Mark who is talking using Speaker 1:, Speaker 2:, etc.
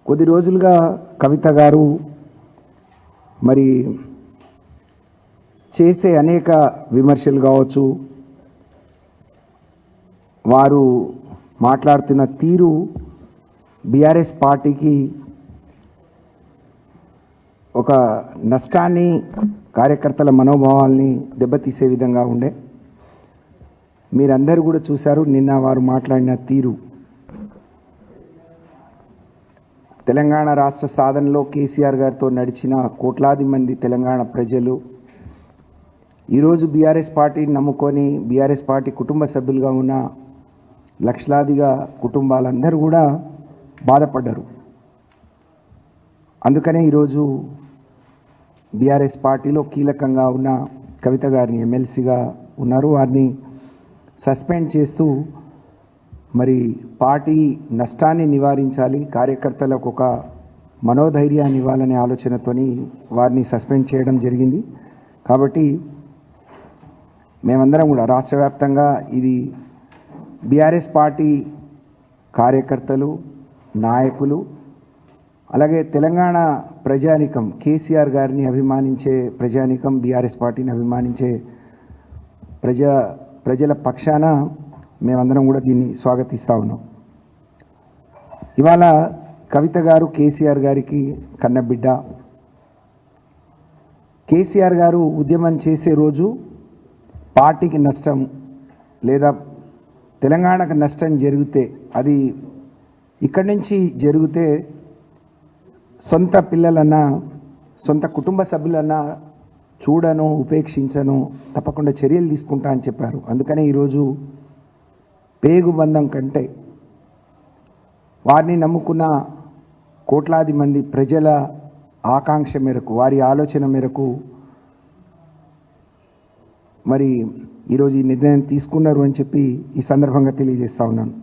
Speaker 1: కొద్ది రోజులుగా కవిత గారు మరి చేసే అనేక విమర్శలు కావచ్చు, వారు మాట్లాడుతున్న తీరు బీఆర్ఎస్ పార్టీకి ఒక నష్టాన్ని, కార్యకర్తల మనోభావాల్ని దెబ్బతీసే విధంగా ఉండే. మీరందరూ కూడా చూశారు నిన్న వారు మాట్లాడిన తీరు. తెలంగాణ రాష్ట్ర సాధనలో కేసీఆర్ గారితో నడిచిన కోట్లాది మంది తెలంగాణ ప్రజలు ఈరోజు బీఆర్ఎస్ పార్టీని నమ్ముకొని బీఆర్ఎస్ పార్టీ కుటుంబ సభ్యులుగా ఉన్న లక్షలాదిగా కుటుంబాలందరూ కూడా బాధపడ్డారు. అందుకనే ఈరోజు బీఆర్ఎస్ పార్టీలో కీలకంగా ఉన్న కవిత గారిని ఎమ్మెల్సీగా ఉన్నారు, వారిని సస్పెండ్ చేస్తూ మరి పార్టీ నష్టాన్ని నివారించాలి, కార్యకర్తలకు ఒక మనోధైర్యాన్ని ఇవ్వాలనే ఆలోచనతోని వారిని సస్పెండ్ చేయడం జరిగింది. కాబట్టి మేమందరం కూడా రాష్ట్ర వ్యాప్తంగా ఇది బీఆర్ఎస్ పార్టీ కార్యకర్తలు, నాయకులు, అలాగే తెలంగాణ ప్రజానికం, కేసీఆర్ గారిని అభిమానించే ప్రజానికం, బీఆర్ఎస్ పార్టీని అభిమానించే ప్రజల పక్షాన మేమందరం కూడా దీన్ని స్వాగతిస్తూ ఉన్నాం. ఇవాళ కవిత గారు కేసీఆర్ గారికి కన్నబిడ్డ. కేసీఆర్ గారు ఉద్యమం చేసే రోజు పార్టీకి నష్టం లేదా తెలంగాణకు నష్టం జరిగితే, అది ఇక్కడి నుంచి జరిగితే సొంత పిల్లలన్నా సొంత కుటుంబ సభ్యులన్నా చూడను, ఉపేక్షించను, తప్పకుండా చర్యలు తీసుకుంటా అని చెప్పారు. అందుకనే ఈరోజు పేగుబంధం కంటే వారిని నమ్ముకున్న కోట్లాది మంది ప్రజల ఆకాంక్ష మేరకు, వారి ఆలోచన మేరకు మరి ఈరోజు ఈ నిర్ణయం తీసుకున్నారు అని చెప్పి ఈ సందర్భంగా తెలియజేస్తా ఉన్నాను.